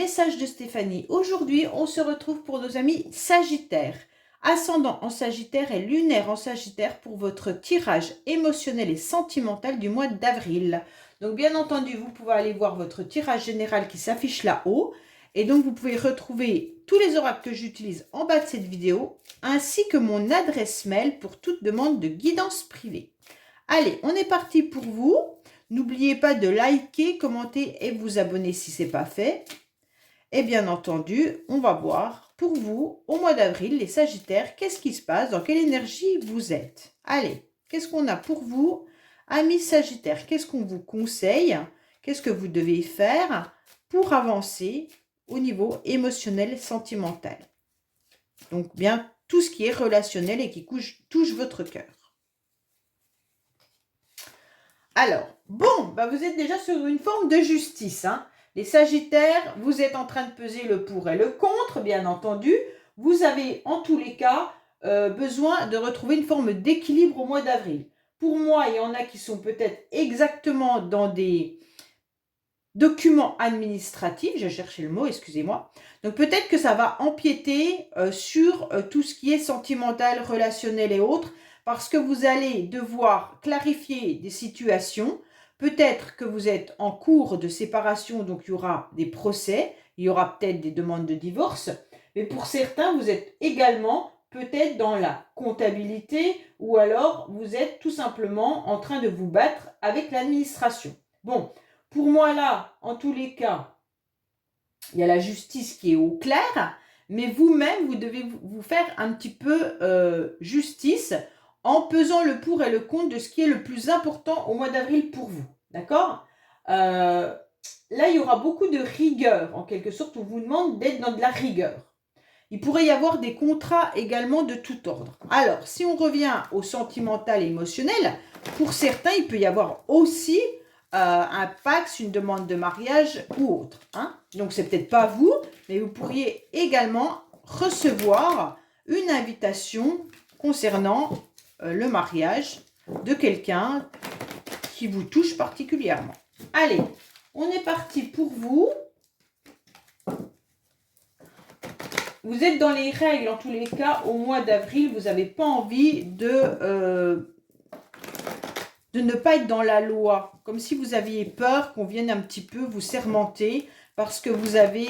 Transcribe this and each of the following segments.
message de Stéphanie. Aujourd'hui, on se retrouve pour nos amis Sagittaires. Ascendant en Sagittaire et lunaire en Sagittaire pour votre tirage émotionnel et sentimental du mois d'avril. Donc bien entendu, vous pouvez aller voir votre tirage général qui s'affiche là-haut. Et donc vous pouvez retrouver tous les oracles que j'utilise en bas de cette vidéo, ainsi que mon adresse mail pour toute demande de guidance privée. Allez, on est parti pour vous. N'oubliez pas de liker, commenter et vous abonner si ce n'est pas fait. Et bien entendu, on va voir pour vous, au mois d'avril, les Sagittaires, qu'est-ce qui se passe, dans quelle énergie vous êtes. Allez, qu'est-ce qu'on a pour vous, amis Sagittaires? Qu'est-ce qu'on vous conseille? Qu'est-ce que vous devez faire pour avancer au niveau émotionnel, sentimental? Donc bien, tout ce qui est relationnel et qui touche votre cœur. Alors, bon, bah vous êtes déjà sur une forme de justice. Hein. Les Sagittaires, vous êtes en train de peser le pour et le contre, bien entendu. Vous avez, en tous les cas, besoin de retrouver une forme d'équilibre au mois d'avril. Pour moi, il y en a qui sont peut-être exactement dans des documents administratifs. J'ai cherché le mot, excusez-moi. Donc, peut-être que ça va empiéter sur tout ce qui est sentimental, relationnel et autres, parce que vous allez devoir clarifier des situations. Peut-être que vous êtes en cours de séparation, donc il y aura des procès, il y aura peut-être des demandes de divorce. Mais pour certains, vous êtes également peut-être dans la comptabilité ou alors vous êtes tout simplement en train de vous battre avec l'administration. Bon, pour moi là, en tous les cas, il y a la justice qui est au clair, mais vous-même, vous devez vous faire un petit peu justice en pesant le pour et le contre de ce qui est le plus important au mois d'avril pour vous. D'accord ? Là, il y aura beaucoup de rigueur, en quelque sorte. On vous demande d'être dans de la rigueur. Il pourrait y avoir des contrats également de tout ordre. Alors, si on revient au sentimental et émotionnel, pour certains, il peut y avoir aussi un pax, une demande de mariage ou autre. Hein. Donc, c'est peut-être pas vous, mais vous pourriez également recevoir une invitation concernant le mariage de quelqu'un qui vous touche particulièrement. Allez, on est parti pour vous. Vous êtes dans les règles, en tous les cas, au mois d'avril. Vous n'avez pas envie de ne pas être dans la loi. Comme si vous aviez peur qu'on vienne un petit peu vous sermenter parce que vous avez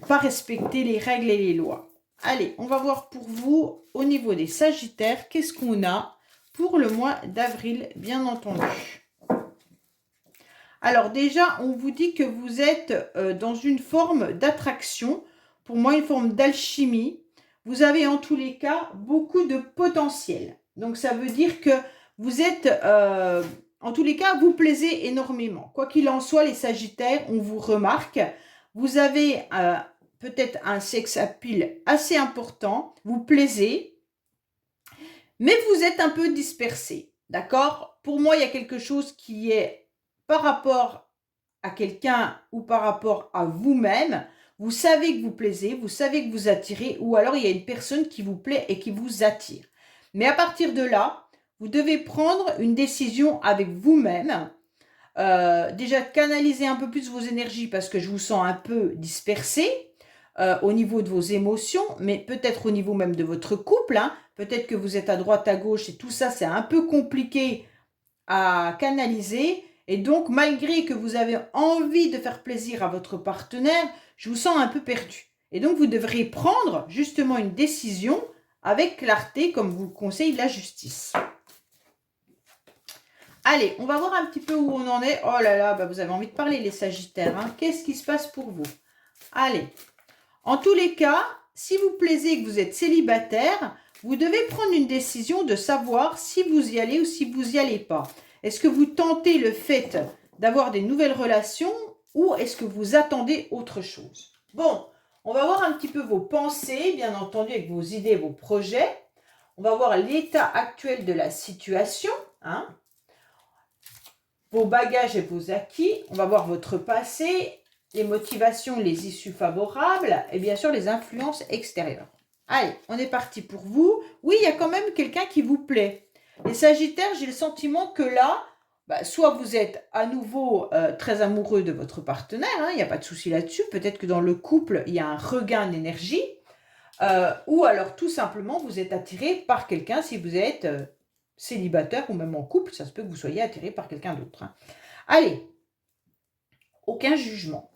pas respecté les règles et les lois. Allez, on va voir pour vous, au niveau des Sagittaires, qu'est-ce qu'on a pour le mois d'avril, bien entendu. Alors déjà, on vous dit que vous êtes dans une forme d'attraction, pour moi une forme d'alchimie. Vous avez en tous les cas beaucoup de potentiel. Donc ça veut dire que vous êtes, en tous les cas, vous plaisez énormément. Quoi qu'il en soit, les Sagittaires, on vous remarque. Vous avez peut-être un sex appeal assez important, vous plaisez, mais vous êtes un peu dispersé, d'accord? Pour moi, il y a quelque chose qui est par rapport à quelqu'un ou par rapport à vous-même. Vous savez que vous plaisez, vous savez que vous attirez, ou alors il y a une personne qui vous plaît et qui vous attire. Mais à partir de là, vous devez prendre une décision avec vous-même. Déjà, canaliser un peu plus vos énergies parce que je vous sens un peu dispersé. Au niveau de vos émotions, mais peut-être au niveau même de votre couple. Hein. Peut-être que vous êtes à droite, à gauche et tout ça, c'est un peu compliqué à canaliser. Et donc, malgré que vous avez envie de faire plaisir à votre partenaire, je vous sens un peu perdu. Et donc, vous devrez prendre justement une décision avec clarté, comme vous le conseille la justice. Allez, on va voir un petit peu où on en est. Oh là là, bah vous avez envie de parler les Sagittaires. Hein. Qu'est-ce qui se passe pour vous? Allez. En tous les cas, si vous plaisez et que vous êtes célibataire, vous devez prendre une décision de savoir si vous y allez ou si vous n'y allez pas. Est-ce que vous tentez le fait d'avoir des nouvelles relations ou est-ce que vous attendez autre chose? Bon, on va voir un petit peu vos pensées, bien entendu, avec vos idées, vos projets. On va voir l'état actuel de la situation, hein, vos bagages et vos acquis. On va voir votre passé, les motivations, les issues favorables et bien sûr les influences extérieures. Allez, on est parti pour vous. Oui, il y a quand même quelqu'un qui vous plaît. Les Sagittaires, j'ai le sentiment que là, bah, soit vous êtes à nouveau très amoureux de votre partenaire, il n'y a pas de souci là-dessus. Peut-être que dans le couple, il y a un regain d'énergie. Ou alors tout simplement, vous êtes attiré par quelqu'un si vous êtes célibataire ou même en couple. Ça se peut que vous soyez attiré par quelqu'un d'autre. Allez, aucun jugement.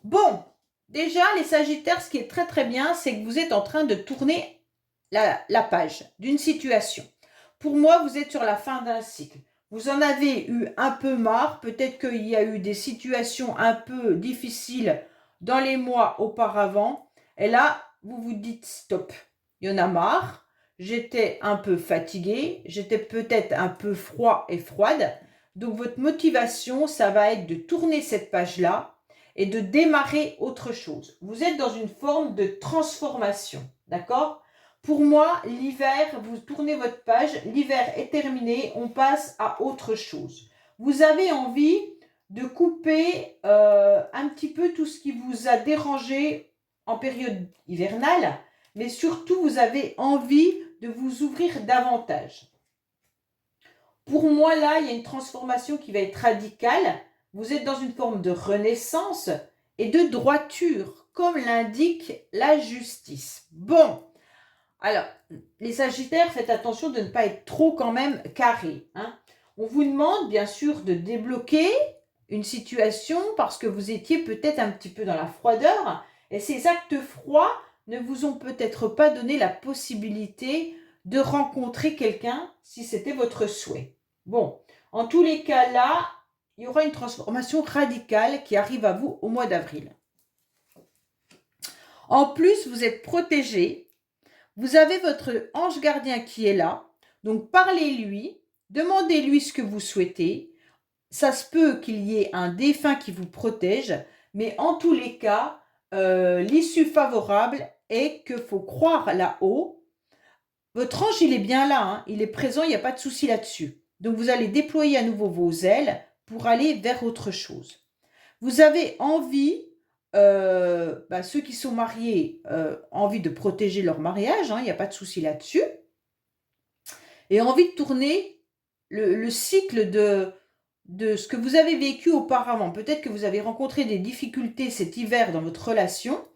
Bon, déjà, les Sagittaires, ce qui est très très bien, c'est que vous êtes en train de tourner la page d'une situation. Pour moi, vous êtes sur la fin d'un cycle. Vous en avez eu un peu marre. Peut-être qu'il y a eu des situations un peu difficiles dans les mois auparavant. Et là, vous vous dites stop. Il y en a marre. J'étais un peu fatiguée. J'étais peut-être un peu froid et froide. Donc, votre motivation, ça va être de tourner cette page-là et de démarrer autre chose. Vous êtes dans une forme de transformation. D'accord ? Pour moi, l'hiver, vous tournez votre page, l'hiver est terminé, on passe à autre chose. Vous avez envie de couper un petit peu tout ce qui vous a dérangé en période hivernale, mais surtout, vous avez envie de vous ouvrir davantage. Pour moi, là, il y a une transformation qui va être radicale. Vous êtes dans une forme de renaissance et de droiture, comme l'indique la justice. Bon. Alors, les Sagittaires, faites attention de ne pas être trop quand même carré. On vous demande bien sûr de débloquer une situation parce que vous étiez peut-être un petit peu dans la froideur et ces actes froids ne vous ont peut-être pas donné la possibilité de rencontrer quelqu'un si c'était votre souhait. Bon, en tous les cas là, il y aura une transformation radicale qui arrive à vous au mois d'avril. En plus, vous êtes protégé. Vous avez votre ange gardien qui est là, donc parlez-lui, demandez-lui ce que vous souhaitez. Ça se peut qu'il y ait un défunt qui vous protège, mais en tous les cas, l'issue favorable est qu'il faut croire là-haut. Votre ange, il est bien là, il est présent, il n'y a pas de souci là-dessus. Donc vous allez déployer à nouveau vos ailes pour aller vers autre chose. Vous avez envie ceux qui sont mariés envie de protéger leur mariage, il n'y a pas de souci là-dessus, et envie de tourner le cycle de ce que vous avez vécu auparavant. Peut-être que vous avez rencontré des difficultés cet hiver dans votre relation,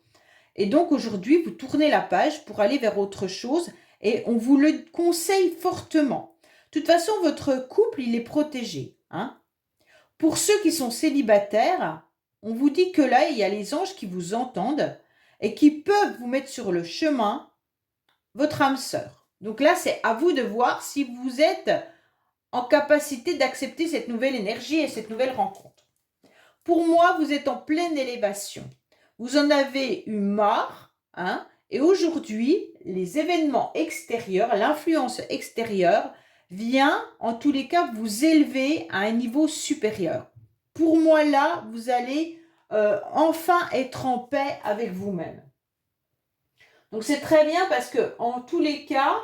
et donc aujourd'hui, vous tournez la page pour aller vers autre chose, et on vous le conseille fortement. De toute façon, votre couple, il est protégé. Pour ceux qui sont célibataires, on vous dit que là, il y a les anges qui vous entendent et qui peuvent vous mettre sur le chemin votre âme sœur. Donc là, c'est à vous de voir si vous êtes en capacité d'accepter cette nouvelle énergie et cette nouvelle rencontre. Pour moi, vous êtes en pleine élévation. Vous en avez eu marre, et aujourd'hui, les événements extérieurs, l'influence extérieure vient en tous les cas vous élever à un niveau supérieur. Pour moi, là, vous allez enfin être en paix avec vous-même. Donc, c'est très bien parce que en tous les cas,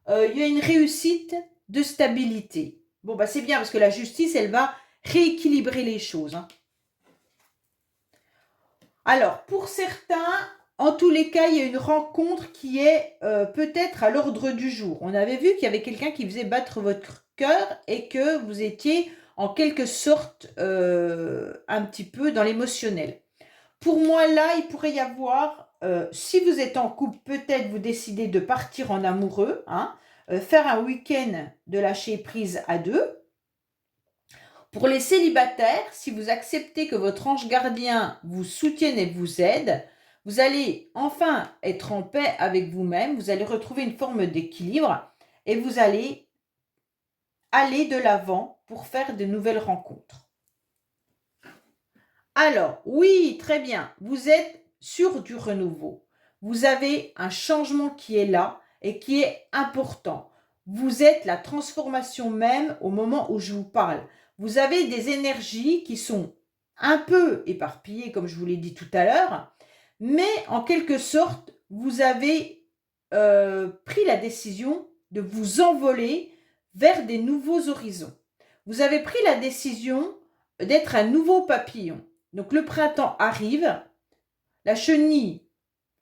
il y a une réussite de stabilité. Bon, c'est bien parce que la justice, elle va rééquilibrer les choses. Alors, pour certains, en tous les cas, il y a une rencontre qui est peut-être à l'ordre du jour. On avait vu qu'il y avait quelqu'un qui faisait battre votre cœur et que vous étiez en quelque sorte un petit peu dans l'émotionnel. Pour moi, là, il pourrait y avoir, si vous êtes en couple, peut-être vous décidez de partir en amoureux, faire un week-end de lâcher prise à deux. Pour les célibataires, si vous acceptez que votre ange gardien vous soutienne et vous aide, vous allez enfin être en paix avec vous-même, vous allez retrouver une forme d'équilibre et vous allez aller de l'avant pour faire de nouvelles rencontres. Alors, oui, très bien, vous êtes sur du renouveau. Vous avez un changement qui est là et qui est important. Vous êtes la transformation même au moment où je vous parle. Vous avez des énergies qui sont un peu éparpillées, comme je vous l'ai dit tout à l'heure, mais en quelque sorte, vous avez pris la décision de vous envoler vers des nouveaux horizons. Vous avez pris la décision d'être un nouveau papillon. Donc le printemps arrive, la chenille,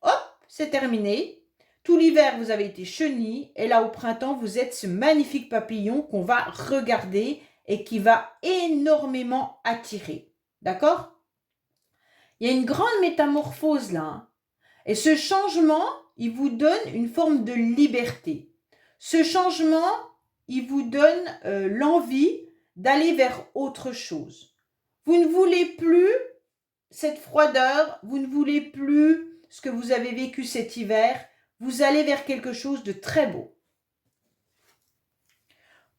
hop, c'est terminé. Tout l'hiver, vous avez été chenille, et là au printemps, vous êtes ce magnifique papillon qu'on va regarder et qui va énormément attirer. D'accord? Il y a une grande métamorphose là, hein. Et ce changement, il vous donne une forme de liberté. Ce changement, il vous donne l'envie d'aller vers autre chose. Vous ne voulez plus cette froideur, vous ne voulez plus ce que vous avez vécu cet hiver, vous allez vers quelque chose de très beau.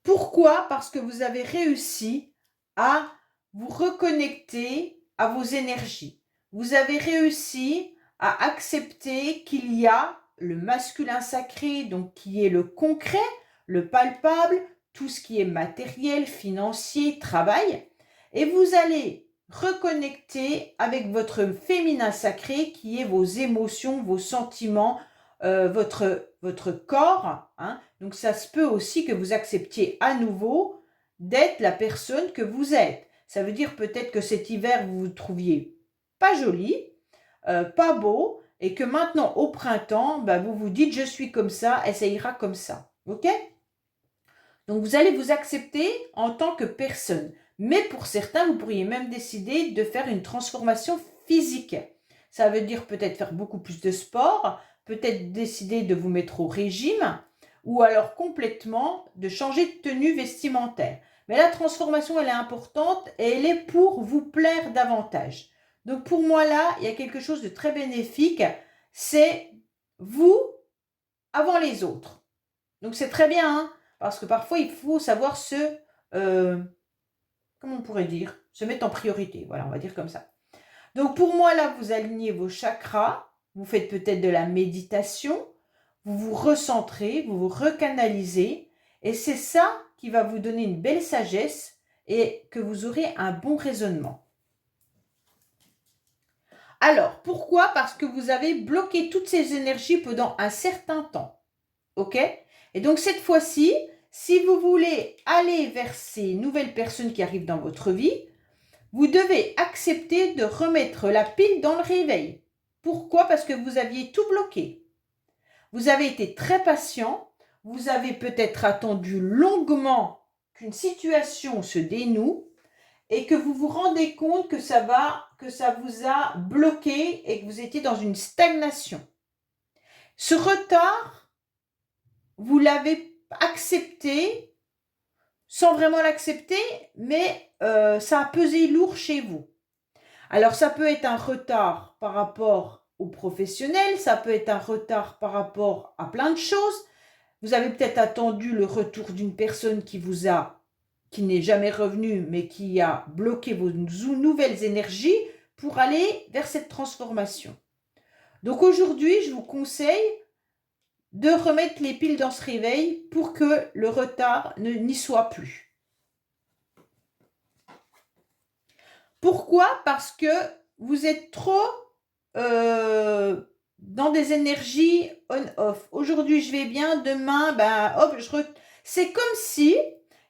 Pourquoi? Parce que vous avez réussi à vous reconnecter à vos énergies. Vous avez réussi à accepter qu'il y a le masculin sacré, donc qui est le concret, le palpable, tout ce qui est matériel, financier, travail, et vous allez reconnecter avec votre féminin sacré qui est vos émotions, vos sentiments, votre corps, hein. Donc ça se peut aussi que vous acceptiez à nouveau d'être la personne que vous êtes. Ça veut dire peut-être que cet hiver vous vous trouviez pas joli, pas beau, et que maintenant au printemps, vous vous dites je suis comme ça et ça ira comme ça. Ok? Donc vous allez vous accepter en tant que personne. Mais pour certains, vous pourriez même décider de faire une transformation physique. Ça veut dire peut-être faire beaucoup plus de sport, peut-être décider de vous mettre au régime, ou alors complètement de changer de tenue vestimentaire. Mais la transformation, elle est importante et elle est pour vous plaire davantage. Donc pour moi là, il y a quelque chose de très bénéfique, c'est vous avant les autres. Donc c'est très bien, hein, parce que parfois il faut savoir comment on pourrait dire, se mettre en priorité. Voilà, on va dire comme ça. Donc pour moi là, vous alignez vos chakras, vous faites peut-être de la méditation, vous vous recentrez, vous vous recanalisez, et c'est ça qui va vous donner une belle sagesse et que vous aurez un bon raisonnement. Alors, pourquoi? Parce que vous avez bloqué toutes ces énergies pendant un certain temps. Ok? Et donc cette fois-ci, si vous voulez aller vers ces nouvelles personnes qui arrivent dans votre vie, vous devez accepter de remettre la pile dans le réveil. Pourquoi? Parce que vous aviez tout bloqué. Vous avez été très patient, vous avez peut-être attendu longuement qu'une situation se dénoue et que vous vous rendez compte que ça vous a bloqué et que vous étiez dans une stagnation. Ce retard, vous l'avez accepté sans vraiment l'accepter, mais ça a pesé lourd chez vous. Alors ça peut être un retard par rapport aux professionnels, ça peut être un retard par rapport à plein de choses. Vous avez peut-être attendu le retour d'une personne qui n'est jamais revenue, mais qui a bloqué vos nouvelles énergies pour aller vers cette transformation. Donc aujourd'hui, je vous conseille de remettre les piles dans ce réveil pour que le retard n'y soit plus. Pourquoi? Parce que vous êtes trop dans des énergies on-off. Aujourd'hui, je vais bien, demain, c'est comme si,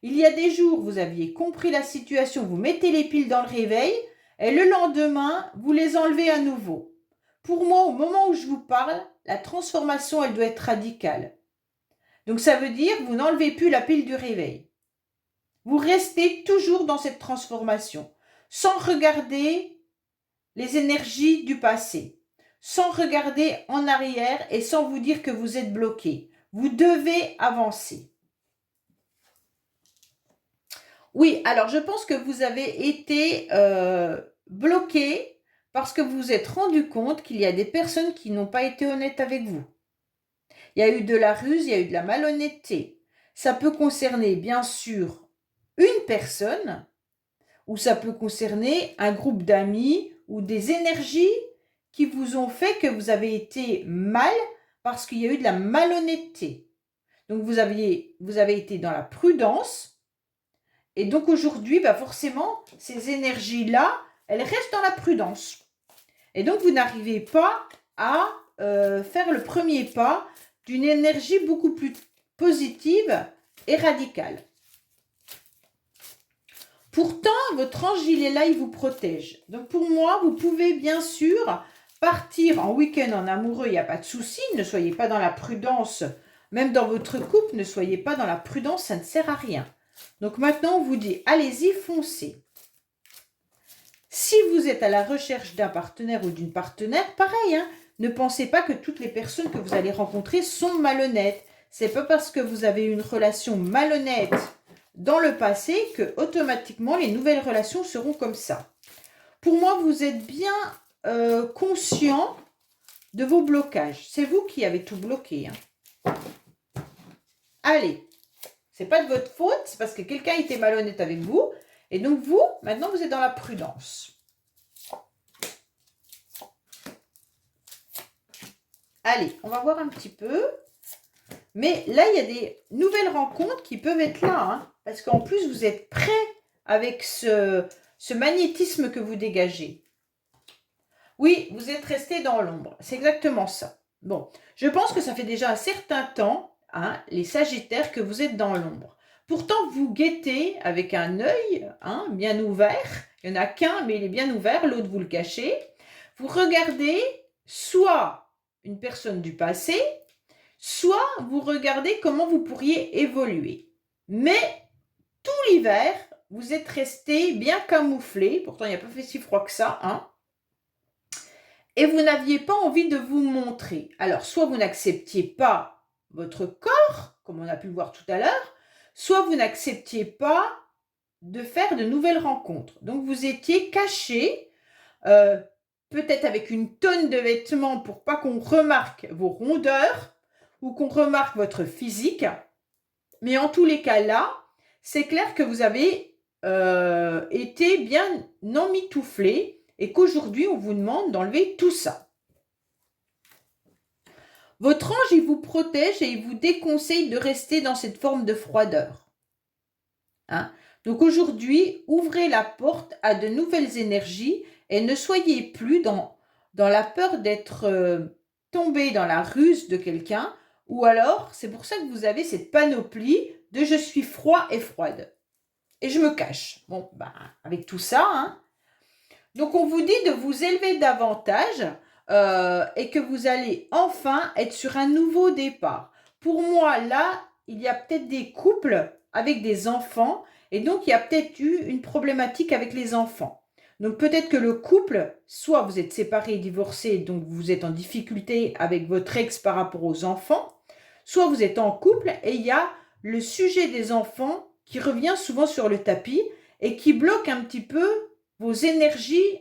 il y a des jours, vous aviez compris la situation, vous mettez les piles dans le réveil, et le lendemain, vous les enlevez à nouveau. Pour moi, au moment où je vous parle, la transformation, elle doit être radicale. Donc ça veut dire, vous n'enlevez plus la pile du réveil. Vous restez toujours dans cette transformation, sans regarder les énergies du passé, sans regarder en arrière et sans vous dire que vous êtes bloqué. Vous devez avancer. Oui, alors je pense que vous avez été bloqué parce que vous vous êtes rendu compte qu'il y a des personnes qui n'ont pas été honnêtes avec vous. Il y a eu de la ruse, il y a eu de la malhonnêteté. Ça peut concerner bien sûr une personne ou ça peut concerner un groupe d'amis ou des énergies qui vous ont fait que vous avez été mal parce qu'il y a eu de la malhonnêteté. Donc vous avez été dans la prudence et donc aujourd'hui, forcément, ces énergies-là, elles restent dans la prudence. Et donc vous n'arrivez pas à faire le premier pas d'une énergie beaucoup plus positive et radicale. Pourtant, votre ange, il est là, il vous protège. Donc pour moi, vous pouvez bien sûr partir en week-end en amoureux, il n'y a pas de souci. Ne soyez pas dans la prudence, même dans votre couple, ne soyez pas dans la prudence, ça ne sert à rien. Donc maintenant, on vous dit, allez-y, foncez. Si vous êtes à la recherche d'un partenaire ou d'une partenaire, pareil, hein, ne pensez pas que toutes les personnes que vous allez rencontrer sont malhonnêtes. C'est pas parce que vous avez une relation malhonnête dans le passé que automatiquement les nouvelles relations seront comme ça. Pour moi, vous êtes bien conscient de vos blocages. C'est vous qui avez tout bloqué. Hein. Allez, c'est pas de votre faute, c'est parce que quelqu'un était malhonnête avec vous. Et donc vous, maintenant, vous êtes dans la prudence. Allez, on va voir un petit peu. Mais là, il y a des nouvelles rencontres qui peuvent être là. Hein, parce qu'en plus, vous êtes prêt avec ce magnétisme que vous dégagez. Oui, vous êtes resté dans l'ombre. C'est exactement ça. Bon, je pense que ça fait déjà un certain temps, hein, les Sagittaires, que vous êtes dans l'ombre. Pourtant, vous guettez avec un œil hein, bien ouvert. Il n'y en a qu'un, mais il est bien ouvert. L'autre, vous le cachez. Vous regardez soit une personne du passé, soit vous regardez comment vous pourriez évoluer. Mais tout l'hiver, vous êtes resté bien camouflé. Pourtant, il n'y a pas fait si froid que ça. Hein, et vous n'aviez pas envie de vous montrer. Alors, soit vous n'acceptiez pas votre corps, comme on a pu le voir tout à l'heure, soit vous n'acceptiez pas de faire de nouvelles rencontres. Donc, vous étiez caché, peut-être avec une tonne de vêtements pour pas qu'on remarque vos rondeurs ou qu'on remarque votre physique. Mais en tous les cas là, c'est clair que vous avez été bien emmitouflé et qu'aujourd'hui, on vous demande d'enlever tout ça. Votre ange, il vous protège et il vous déconseille de rester dans cette forme de froideur. Hein? Donc aujourd'hui, ouvrez la porte à de nouvelles énergies et ne soyez plus dans la peur d'être tombé dans la ruse de quelqu'un ou alors, c'est pour ça que vous avez cette panoplie de « je suis froid et froide » et je me cache. Bon, ben, avec tout ça, hein. Donc on vous dit de vous élever davantage et que vous allez enfin être sur un nouveau départ. Pour moi, là, il y a peut-être des couples avec des enfants et donc il y a peut-être eu une problématique avec les enfants. Donc peut-être que le couple, soit vous êtes séparés et divorcés, donc vous êtes en difficulté avec votre ex par rapport aux enfants, soit vous êtes en couple et il y a le sujet des enfants qui revient souvent sur le tapis et qui bloque un petit peu vos énergies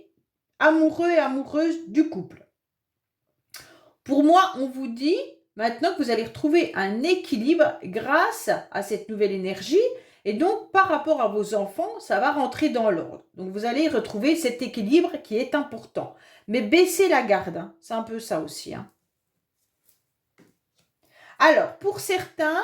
amoureux et amoureuses du couple. Pour moi, on vous dit maintenant que vous allez retrouver un équilibre grâce à cette nouvelle énergie et donc par rapport à vos enfants, ça va rentrer dans l'ordre. Donc vous allez retrouver cet équilibre qui est important. Mais baissez la garde, hein. C'est un peu ça aussi. Hein. Alors, pour certains,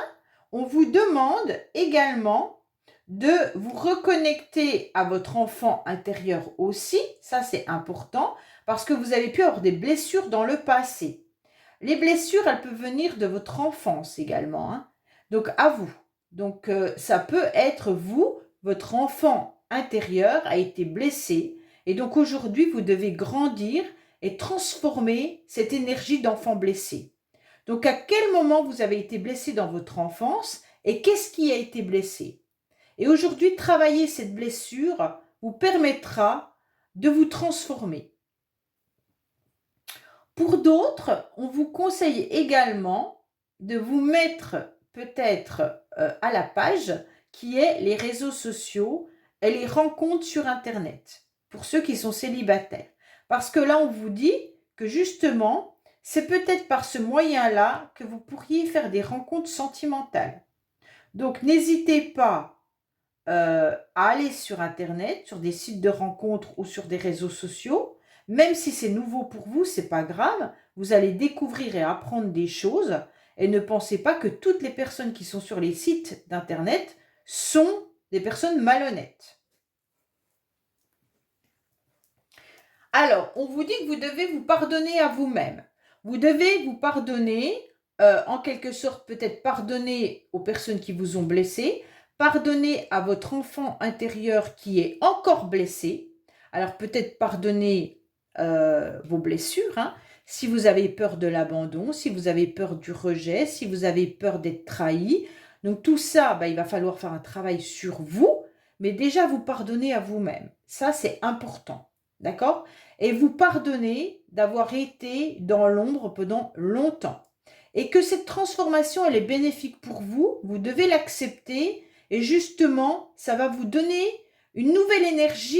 on vous demande également de vous reconnecter à votre enfant intérieur aussi, ça c'est important, parce que vous avez pu avoir des blessures dans le passé. Les blessures, elles peuvent venir de votre enfance également, hein. Donc à vous. Donc ça peut être vous, votre enfant intérieur a été blessé, et donc aujourd'hui vous devez grandir et transformer cette énergie d'enfant blessé. Donc à quel moment vous avez été blessé dans votre enfance et qu'est-ce qui a été blessé? Et aujourd'hui, travailler cette blessure vous permettra de vous transformer. Pour d'autres, on vous conseille également de vous mettre peut-être à la page qui est les réseaux sociaux et les rencontres sur Internet, pour ceux qui sont célibataires. Parce que là, on vous dit que justement, c'est peut-être par ce moyen-là que vous pourriez faire des rencontres sentimentales. Donc, n'hésitez pas à aller sur Internet, sur des sites de rencontres ou sur des réseaux sociaux. Même si c'est nouveau pour vous, c'est pas grave. Vous allez découvrir et apprendre des choses. Et ne pensez pas que toutes les personnes qui sont sur les sites d'Internet sont des personnes malhonnêtes. Alors, on vous dit que vous devez vous pardonner à vous-même. Vous devez vous pardonner, en quelque sorte peut-être pardonner aux personnes qui vous ont blessé, pardonner à votre enfant intérieur qui est encore blessé. Alors peut-être pardonner vos blessures, hein, si vous avez peur de l'abandon, si vous avez peur du rejet, si vous avez peur d'être trahi. Donc tout ça, il va falloir faire un travail sur vous, mais déjà vous pardonner à vous-même. Ça, c'est important. D'accord? Et vous pardonner d'avoir été dans l'ombre pendant longtemps. Et que cette transformation, elle est bénéfique pour vous, vous devez l'accepter. Et justement, ça va vous donner une nouvelle énergie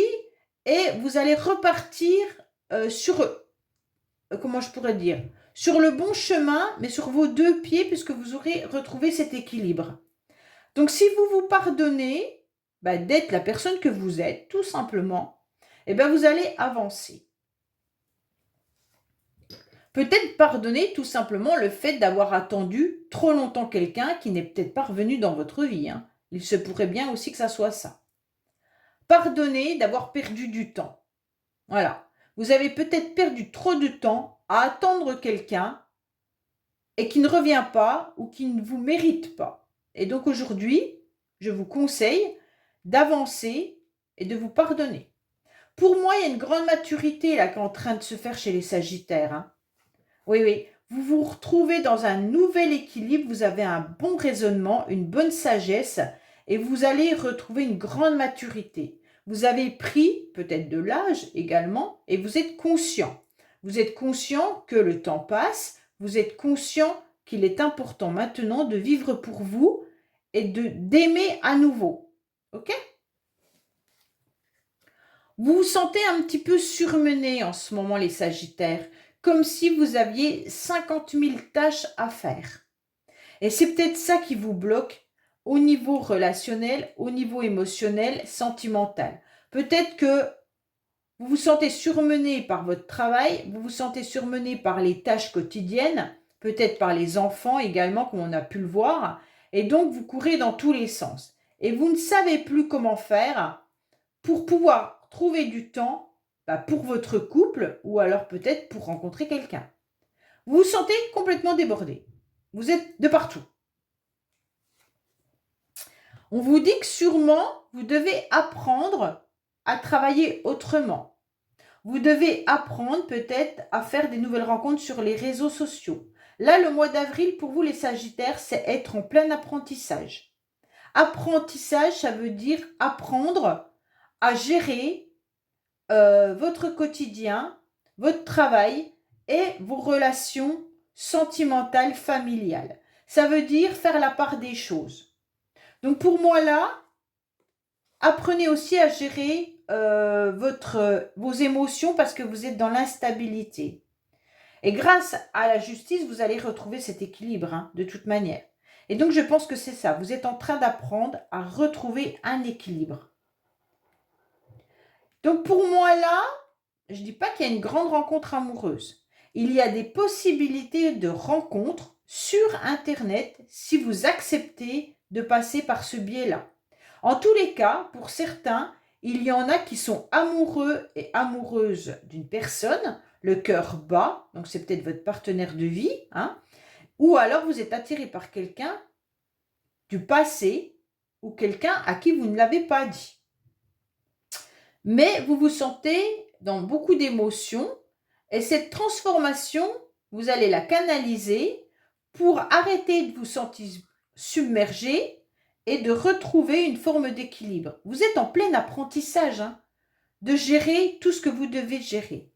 et vous allez repartir sur, comment je pourrais dire, sur le bon chemin, mais sur vos deux pieds, puisque vous aurez retrouvé cet équilibre. Donc, si vous vous pardonnez d'être la personne que vous êtes, tout simplement, vous allez avancer. Peut-être pardonner tout simplement le fait d'avoir attendu trop longtemps quelqu'un qui n'est peut-être pas revenu dans votre vie. Hein. Il se pourrait bien aussi que ça soit ça. Pardonner d'avoir perdu du temps. Voilà. Vous avez peut-être perdu trop de temps à attendre quelqu'un et qui ne revient pas ou qui ne vous mérite pas. Et donc aujourd'hui, je vous conseille d'avancer et de vous pardonner. Pour moi, il y a une grande maturité là qui est en train de se faire chez les Sagittaires. Hein. Oui, oui. Vous vous retrouvez dans un nouvel équilibre, vous avez un bon raisonnement, une bonne sagesse et vous allez retrouver une grande maturité. Vous avez pris peut-être de l'âge également et vous êtes conscient. Vous êtes conscient que le temps passe, vous êtes conscient qu'il est important maintenant de vivre pour vous et d'aimer à nouveau. Ok ? Vous vous sentez un petit peu surmené en ce moment les Sagittaires, comme si vous aviez 50 000 tâches à faire. Et c'est peut-être ça qui vous bloque au niveau relationnel, au niveau émotionnel, sentimental. Peut-être que vous vous sentez surmené par votre travail, vous vous sentez surmené par les tâches quotidiennes, peut-être par les enfants également, comme on a pu le voir, et donc vous courez dans tous les sens. Et vous ne savez plus comment faire pour pouvoir trouver du temps pour votre couple ou alors peut-être pour rencontrer quelqu'un. Vous vous sentez complètement débordé. Vous êtes de partout. On vous dit que sûrement, vous devez apprendre à travailler autrement. Vous devez apprendre peut-être à faire des nouvelles rencontres sur les réseaux sociaux. Là, le mois d'avril, pour vous les Sagittaires, c'est être en plein apprentissage. Apprentissage, ça veut dire apprendre à gérer votre quotidien, votre travail et vos relations sentimentales, familiales. Ça veut dire faire la part des choses. Donc pour moi là, apprenez aussi à gérer vos émotions parce que vous êtes dans l'instabilité. Et grâce à la justice, vous allez retrouver cet équilibre, de toute manière. Et donc je pense que c'est ça, vous êtes en train d'apprendre à retrouver un équilibre. Donc pour moi là, je ne dis pas qu'il y a une grande rencontre amoureuse. Il y a des possibilités de rencontres sur Internet si vous acceptez de passer par ce biais-là. En tous les cas, pour certains, il y en a qui sont amoureux et amoureuses d'une personne, le cœur bat, donc c'est peut-être votre partenaire de vie, ou alors vous êtes attiré par quelqu'un du passé ou quelqu'un à qui vous ne l'avez pas dit. Mais vous vous sentez dans beaucoup d'émotions et cette transformation, vous allez la canaliser pour arrêter de vous sentir submergé et de retrouver une forme d'équilibre. Vous êtes en plein apprentissage de gérer tout ce que vous devez gérer.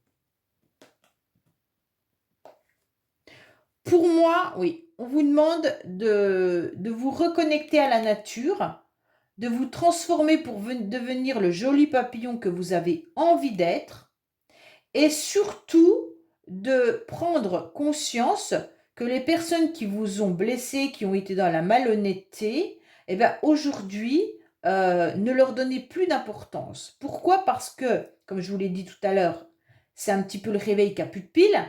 Pour moi, oui, on vous demande de vous reconnecter à la nature, de vous transformer pour devenir le joli papillon que vous avez envie d'être et surtout de prendre conscience que les personnes qui vous ont blessé, qui ont été dans la malhonnêteté, aujourd'hui, ne leur donnez plus d'importance. Pourquoi ? Parce que, comme je vous l'ai dit tout à l'heure, c'est un petit peu le réveil qui n'a plus de pile.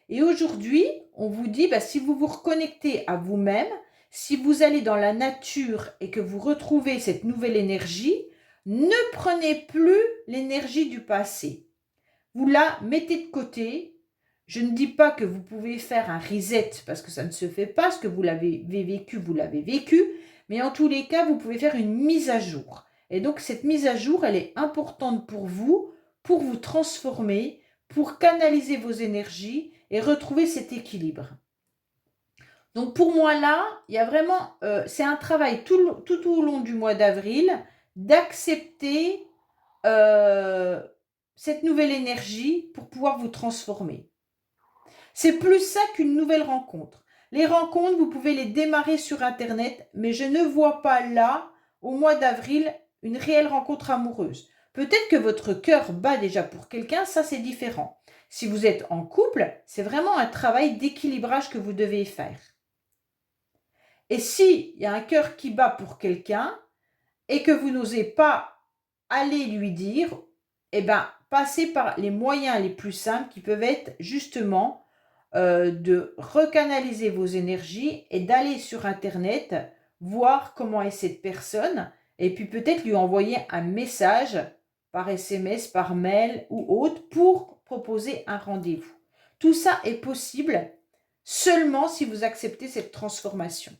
Et aujourd'hui, on vous dit, si vous vous reconnectez à vous-même, si vous allez dans la nature et que vous retrouvez cette nouvelle énergie, ne prenez plus l'énergie du passé. Vous la mettez de côté. Je ne dis pas que vous pouvez faire un reset parce que ça ne se fait pas. Ce que vous l'avez vécu, vous l'avez vécu. Mais en tous les cas, vous pouvez faire une mise à jour. Et donc, cette mise à jour, elle est importante pour vous transformer, pour canaliser vos énergies et retrouver cet équilibre. Donc pour moi là, il y a vraiment, c'est un travail tout au long du mois d'avril d'accepter cette nouvelle énergie pour pouvoir vous transformer. C'est plus ça qu'une nouvelle rencontre. Les rencontres, vous pouvez les démarrer sur Internet, mais je ne vois pas là, au mois d'avril, une réelle rencontre amoureuse. Peut-être que votre cœur bat déjà pour quelqu'un, ça c'est différent. Si vous êtes en couple, c'est vraiment un travail d'équilibrage que vous devez faire. Et s'il y a un cœur qui bat pour quelqu'un et que vous n'osez pas aller lui dire, eh ben, passez par les moyens les plus simples qui peuvent être justement de recanaliser vos énergies et d'aller sur Internet, voir comment est cette personne et puis peut-être lui envoyer un message par SMS, par mail ou autre pour proposer un rendez-vous. Tout ça est possible seulement si vous acceptez cette transformation.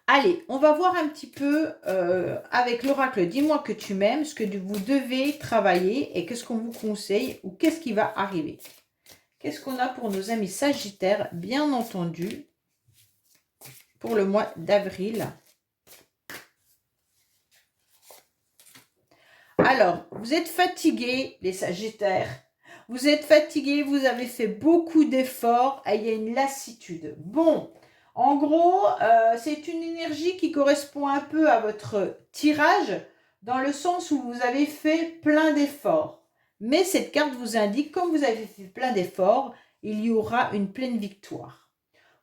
Allez, on va voir un petit peu avec l'oracle Dis-moi que tu m'aimes, ce que vous devez travailler et qu'est-ce qu'on vous conseille ou qu'est-ce qui va arriver. Qu'est-ce qu'on a pour nos amis Sagittaires, bien entendu, pour le mois d'avril. Alors, vous êtes fatigués, les Sagittaires. Vous êtes fatigués, vous avez fait beaucoup d'efforts et il y a une lassitude. Bon, en gros, c'est une énergie qui correspond un peu à votre tirage, dans le sens où vous avez fait plein d'efforts. Mais cette carte vous indique, comme vous avez fait plein d'efforts, il y aura une pleine victoire.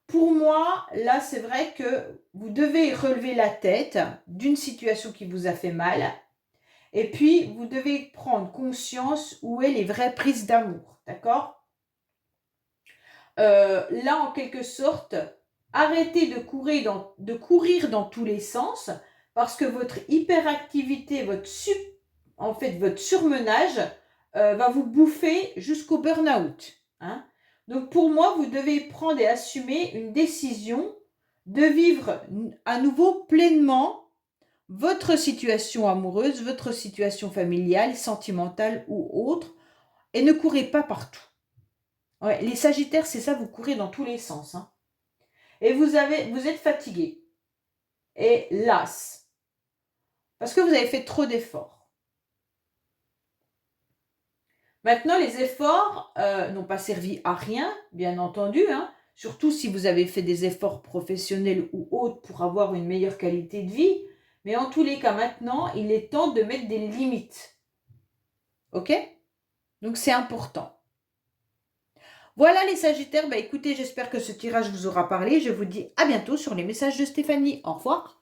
Pour moi, là, c'est vrai que vous devez relever la tête d'une situation qui vous a fait mal. Et puis, vous devez prendre conscience où est les vraies prises d'amour. D'accord ? Là, en quelque sorte, arrêtez de courir dans tous les sens parce que votre hyperactivité, votre surmenage va vous bouffer jusqu'au burn-out. Hein. Donc pour moi, vous devez prendre et assumer une décision de vivre à nouveau pleinement votre situation amoureuse, votre situation familiale, sentimentale ou autre, et ne courez pas partout. Ouais, les Sagittaires, c'est ça, vous courez dans tous les sens. Hein. Et vous êtes fatigué et las, parce que vous avez fait trop d'efforts. Maintenant, les efforts n'ont pas servi à rien, bien entendu, hein, surtout si vous avez fait des efforts professionnels ou autres pour avoir une meilleure qualité de vie. Mais en tous les cas, maintenant, il est temps de mettre des limites. Ok ? Donc, c'est important. Voilà les Sagittaires, écoutez, j'espère que ce tirage vous aura parlé. Je vous dis à bientôt sur les messages de Stéphanie. Au revoir.